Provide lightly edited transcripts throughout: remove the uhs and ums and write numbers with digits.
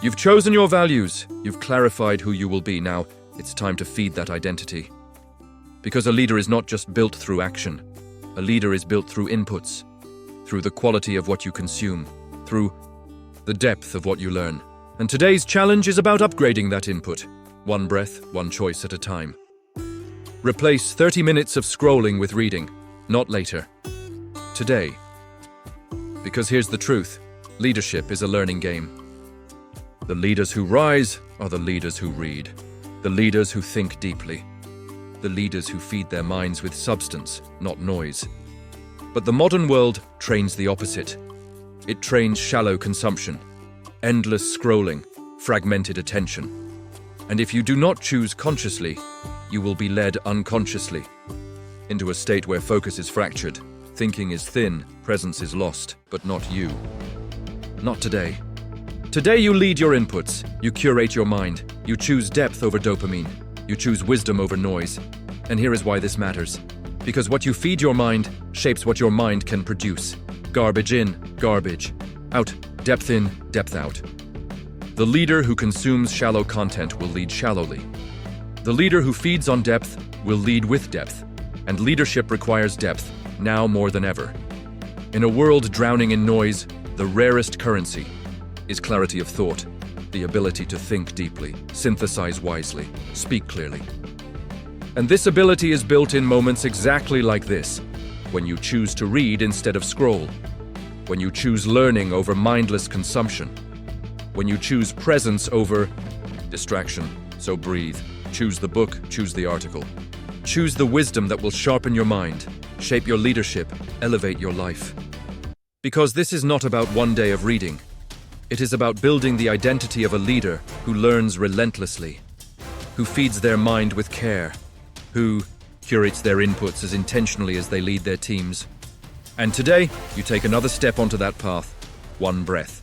You've chosen your values. You've clarified who you will be. Now, it's time to feed that identity. Because a leader is not just built through action. A leader is built through inputs, through the quality of what you consume, through the depth of what you learn. And today's challenge is about upgrading that input, one breath, one choice at a time. Replace 30 minutes of scrolling with reading, not later. Today. Because here's the truth, leadership is a learning game. The leaders who rise are the leaders who read, the leaders who think deeply, the leaders who feed their minds with substance, not noise. But the modern world trains the opposite. It trains shallow consumption, endless scrolling, fragmented attention. And if you do not choose consciously, you will be led unconsciously into a state where focus is fractured, thinking is thin, presence is lost, but not you. Not today. Today you lead your inputs, you curate your mind, you choose depth over dopamine, you choose wisdom over noise. And here is why this matters. Because what you feed your mind shapes what your mind can produce. Garbage in, garbage out, depth in, depth out. The leader who consumes shallow content will lead shallowly. The leader who feeds on depth will lead with depth. And leadership requires depth, now more than ever. In a world drowning in noise, the rarest currency is clarity of thought, the ability to think deeply, synthesize wisely, speak clearly. And this ability is built in moments exactly like this, when you choose to read instead of scroll, when you choose learning over mindless consumption, when you choose presence over distraction. So breathe, choose the book, choose the article. Choose the wisdom that will sharpen your mind, shape your leadership, elevate your life. Because this is not about one day of reading. It is about building the identity of a leader who learns relentlessly, who feeds their mind with care, who curates their inputs as intentionally as they lead their teams. And today, you take another step onto that path, one breath.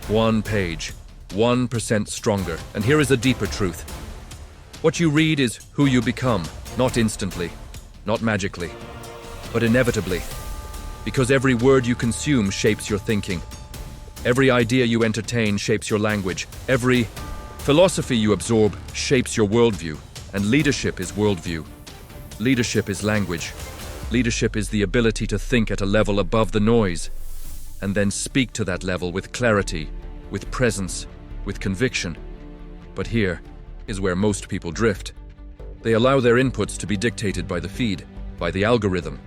One page, 1% stronger. And here is a deeper truth. What you read is who you become, not instantly, not magically, but inevitably. Because every word you consume shapes your thinking. Every idea you entertain shapes your language. Every philosophy you absorb shapes your worldview. And leadership is worldview. Leadership is language. Leadership is the ability to think at a level above the noise, and then speak to that level with clarity, with presence, with conviction. But here is where most people drift. They allow their inputs to be dictated by the feed, by the algorithm,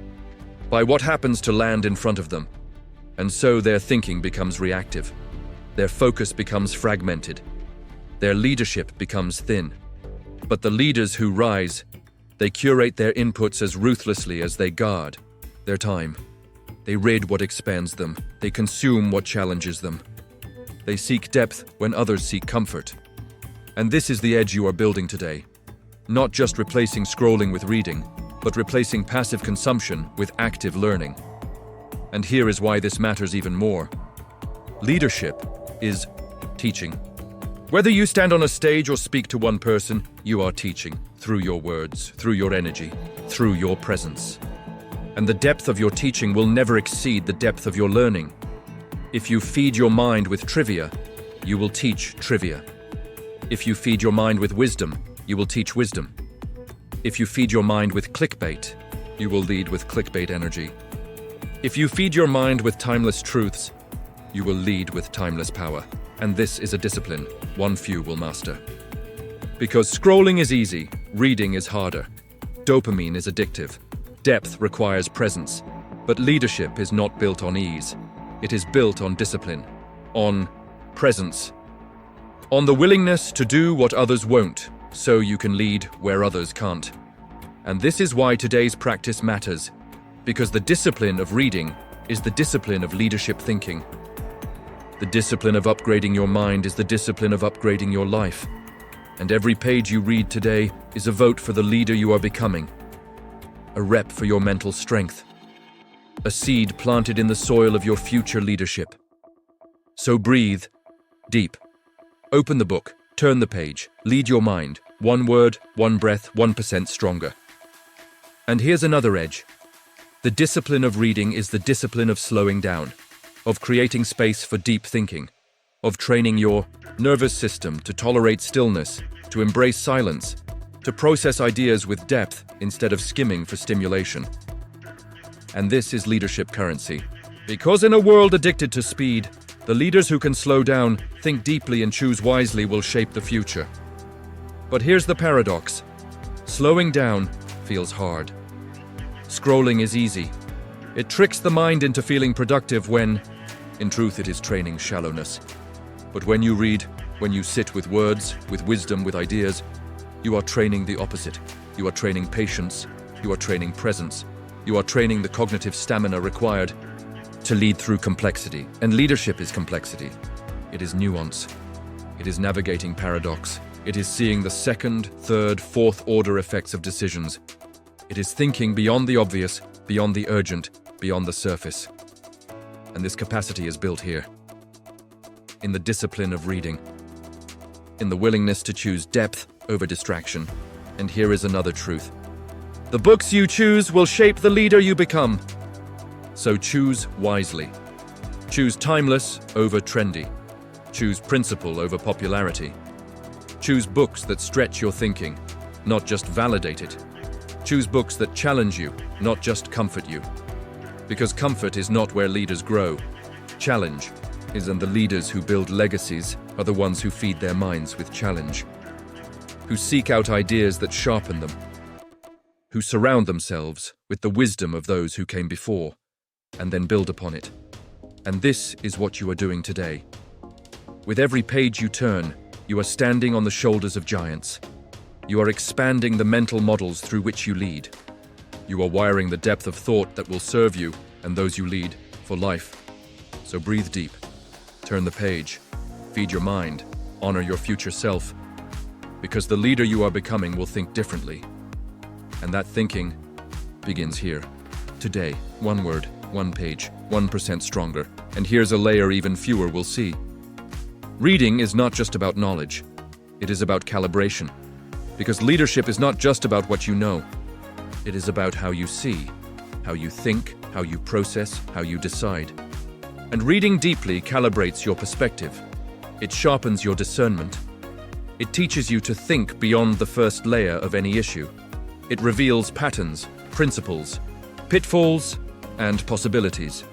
by what happens to land in front of them. And so their thinking becomes reactive. Their focus becomes fragmented. Their leadership becomes thin. But the leaders who rise, they curate their inputs as ruthlessly as they guard their time. They read what expands them. They consume what challenges them. They seek depth when others seek comfort. And this is the edge you are building today. Not just replacing scrolling with reading, but replacing passive consumption with active learning. And here is why this matters even more. Leadership is teaching. Whether you stand on a stage or speak to one person, you are teaching through your words, through your energy, through your presence. And the depth of your teaching will never exceed the depth of your learning. If you feed your mind with trivia, you will teach trivia. If you feed your mind with wisdom, you will teach wisdom. If you feed your mind with clickbait, you will lead with clickbait energy. If you feed your mind with timeless truths, you will lead with timeless power. And this is a discipline one few will master. Because scrolling is easy, reading is harder. Dopamine is addictive. Depth requires presence. But leadership is not built on ease. It is built on discipline, on presence, on the willingness to do what others won't, so you can lead where others can't. And this is why today's practice matters. Because the discipline of reading is the discipline of leadership thinking. The discipline of upgrading your mind is the discipline of upgrading your life. And every page you read today is a vote for the leader you are becoming. A rep for your mental strength. A seed planted in the soil of your future leadership. So breathe deep. Open the book, turn the page, lead your mind. One word, one breath, 1% stronger. And here's another edge. The discipline of reading is the discipline of slowing down, of creating space for deep thinking, of training your nervous system to tolerate stillness, to embrace silence, to process ideas with depth instead of skimming for stimulation. And this is leadership currency. Because in a world addicted to speed, the leaders who can slow down, think deeply, and choose wisely will shape the future. But here's the paradox. Slowing down feels hard. Scrolling is easy. It tricks the mind into feeling productive when, in truth, it is training shallowness. But when you read, when you sit with words, with wisdom, with ideas, you are training the opposite. You are training patience. You are training presence. You are training the cognitive stamina required to lead through complexity. And leadership is complexity. It is nuance. It is navigating paradox. It is seeing the second, third, fourth order effects of decisions. It is thinking beyond the obvious, beyond the urgent, beyond the surface. And this capacity is built here. In the discipline of reading. In the willingness to choose depth over distraction. And here is another truth. The books you choose will shape the leader you become. So choose wisely. Choose timeless over trendy. Choose principle over popularity. Choose books that stretch your thinking, not just validate it. Choose books that challenge you, not just comfort you. Because comfort is not where leaders grow. Challenge is, and the leaders who build legacies are the ones who feed their minds with challenge, who seek out ideas that sharpen them, who surround themselves with the wisdom of those who came before, and then build upon it. And this is what you are doing today. With every page you turn, you are standing on the shoulders of giants. You are expanding the mental models through which you lead. You are wiring the depth of thought that will serve you and those you lead for life. So breathe deep, turn the page, feed your mind, honor your future self, because the leader you are becoming will think differently. And that thinking begins here. Today, one word, one page, 1% stronger. And here's a layer even fewer will see. Reading is not just about knowledge. It is about calibration. Because leadership is not just about what you know. It is about how you see, how you think, how you process, how you decide. And reading deeply calibrates your perspective. It sharpens your discernment. It teaches you to think beyond the first layer of any issue. It reveals patterns, principles, pitfalls, and possibilities.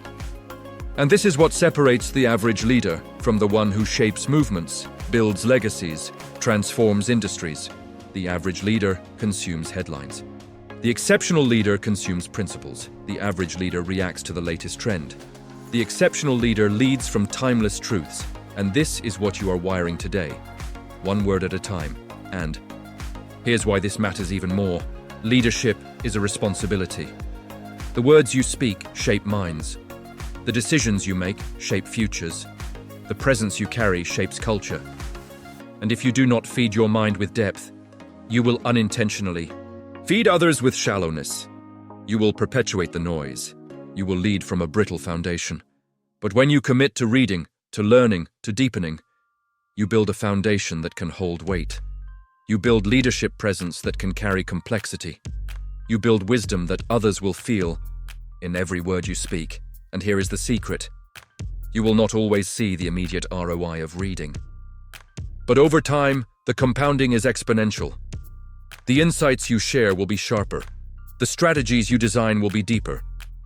And this is what separates the average leader from the one who shapes movements, builds legacies, transforms industries. The average leader consumes headlines. The exceptional leader consumes principles. The average leader reacts to the latest trend. The exceptional leader leads from timeless truths. And this is what you are wiring today, one word at a time. And here's why this matters even more. Leadership is a responsibility. The words you speak shape minds. The decisions you make shape futures. The presence you carry shapes culture. And if you do not feed your mind with depth, you will unintentionally feed others with shallowness. You will perpetuate the noise. You will lead from a brittle foundation. But when you commit to reading, to learning, to deepening, you build a foundation that can hold weight. You build leadership presence that can carry complexity. You build wisdom that others will feel in every word you speak. And here is the secret. You will not always see the immediate ROI of reading. But over time, the compounding is exponential. The insights you share will be sharper. The strategies you design will be deeper.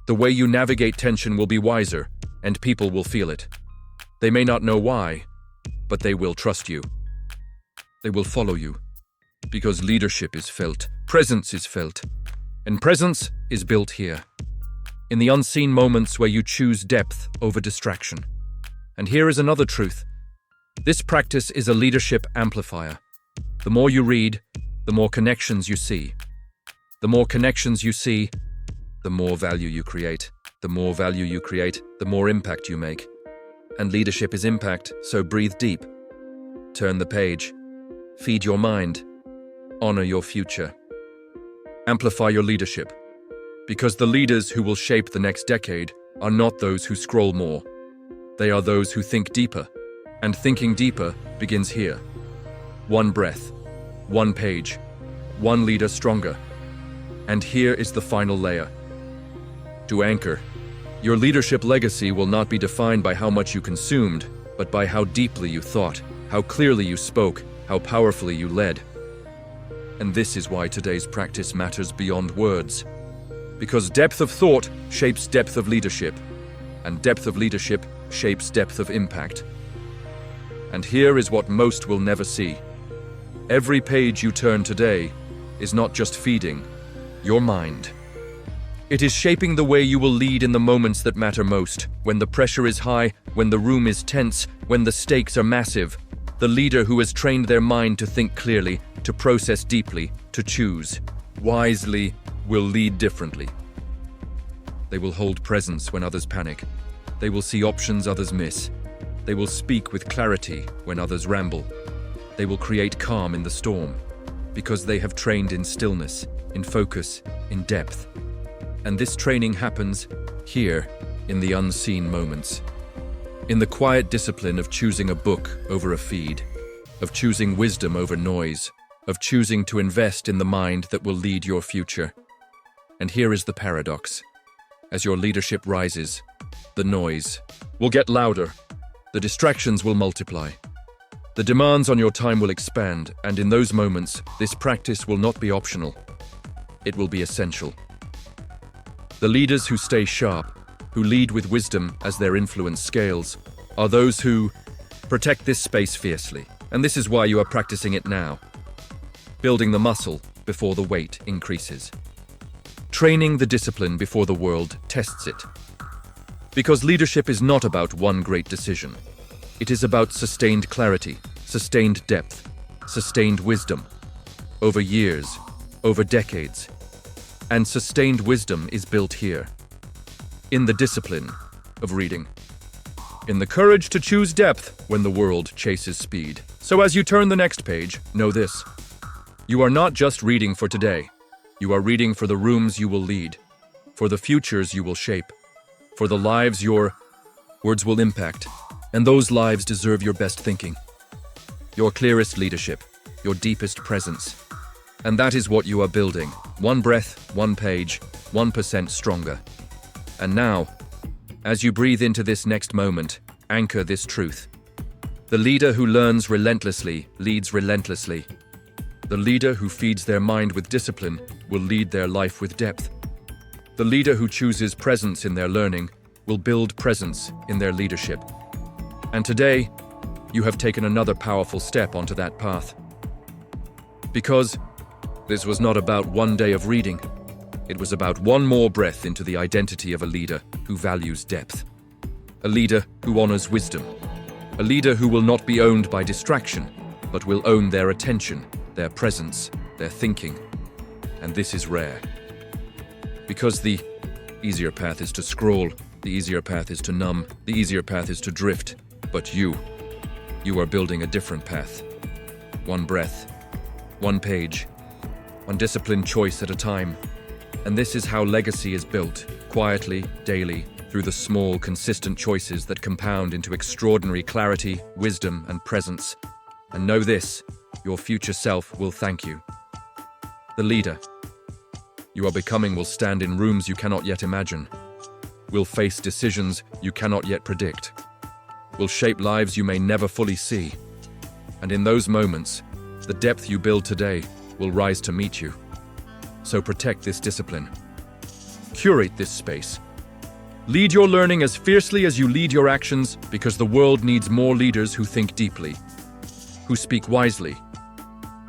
The way you navigate tension will be wiser, and people will feel it. They may not know why, but they will trust you. They will follow you. Because leadership is felt, presence is felt, and presence is built here. In the unseen moments where you choose depth over distraction. And here is another truth. This practice is a leadership amplifier. The more you read, the more connections you see. The more connections you see, the more value you create. The more value you create, the more impact you make. And leadership is impact, so breathe deep. Turn the page. Feed your mind. Honor your future. Amplify your leadership. Because the leaders who will shape the next decade are not those who scroll more. They are those who think deeper. And thinking deeper begins here. One breath, one page, one leader stronger. And here is the final layer. To anchor, your leadership legacy will not be defined by how much you consumed, but but by how deeply you thought, how clearly you spoke, how powerfully you led. And this is why today's practice matters beyond words. Because depth of thought shapes depth of leadership, and depth of leadership shapes depth of impact. And here is what most will never see. Every page you turn today is not just feeding your mind. It is shaping the way you will lead in the moments that matter most, when the pressure is high, when the room is tense, when the stakes are massive. The leader who has trained their mind to think clearly, to process deeply, to choose wisely, will lead differently. They will hold presence when others panic. They will see options others miss. They will speak with clarity when others ramble. They will create calm in the storm, because they have trained in stillness, in focus, in depth. And this training happens here, in the unseen moments. In the quiet discipline of choosing a book over a feed, of choosing wisdom over noise, of choosing to invest in the mind that will lead your future. And here is the paradox. As your leadership rises, the noise will get louder, the distractions will multiply. The demands on your time will expand, and in those moments, this practice will not be optional. It will be essential. The leaders who stay sharp, who lead with wisdom as their influence scales, are those who protect this space fiercely. And this is why you are practicing it now. Building the muscle before the weight increases. Training the discipline before the world tests it. Because leadership is not about one great decision. It is about sustained clarity, sustained depth, sustained wisdom. Over years, over decades. And sustained wisdom is built here. In the discipline of reading. In the courage to choose depth when the world chases speed. So as you turn the next page, know this. You are not just reading for today. You are reading for the rooms you will lead, for the futures you will shape, for the lives your words will impact. And those lives deserve your best thinking, your clearest leadership, your deepest presence. And that is what you are building. One breath, one page, 1% stronger. And now, as you breathe into this next moment, anchor this truth. The leader who learns relentlessly leads relentlessly. The leader who feeds their mind with discipline will lead their life with depth. The leader who chooses presence in their learning will build presence in their leadership. And today, you have taken another powerful step onto that path. Because this was not about one day of reading. It was about one more breath into the identity of a leader who values depth. A leader who honors wisdom. A leader who will not be owned by distraction, but will own their attention, their presence, their thinking. And this is rare. Because the easier path is to scroll, the easier path is to numb, the easier path is to drift. But you are building a different path. One breath, one page, one disciplined choice at a time. And this is how legacy is built, quietly, daily, through the small, consistent choices that compound into extraordinary clarity, wisdom, and presence. And know this, your future self will thank you. The leader you are becoming will stand in rooms you cannot yet imagine, will face decisions you cannot yet predict, will shape lives you may never fully see. And in those moments, the depth you build today will rise to meet you. So protect this discipline. Curate this space. Lead your learning as fiercely as you lead your actions, because the world needs more leaders who think deeply, who speak wisely,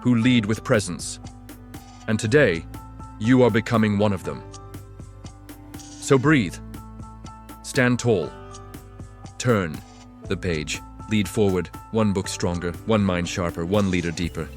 who lead with presence. And today, you are becoming one of them. So breathe. Stand tall. Turn the page. Lead forward, one book stronger, one mind sharper, one leader deeper.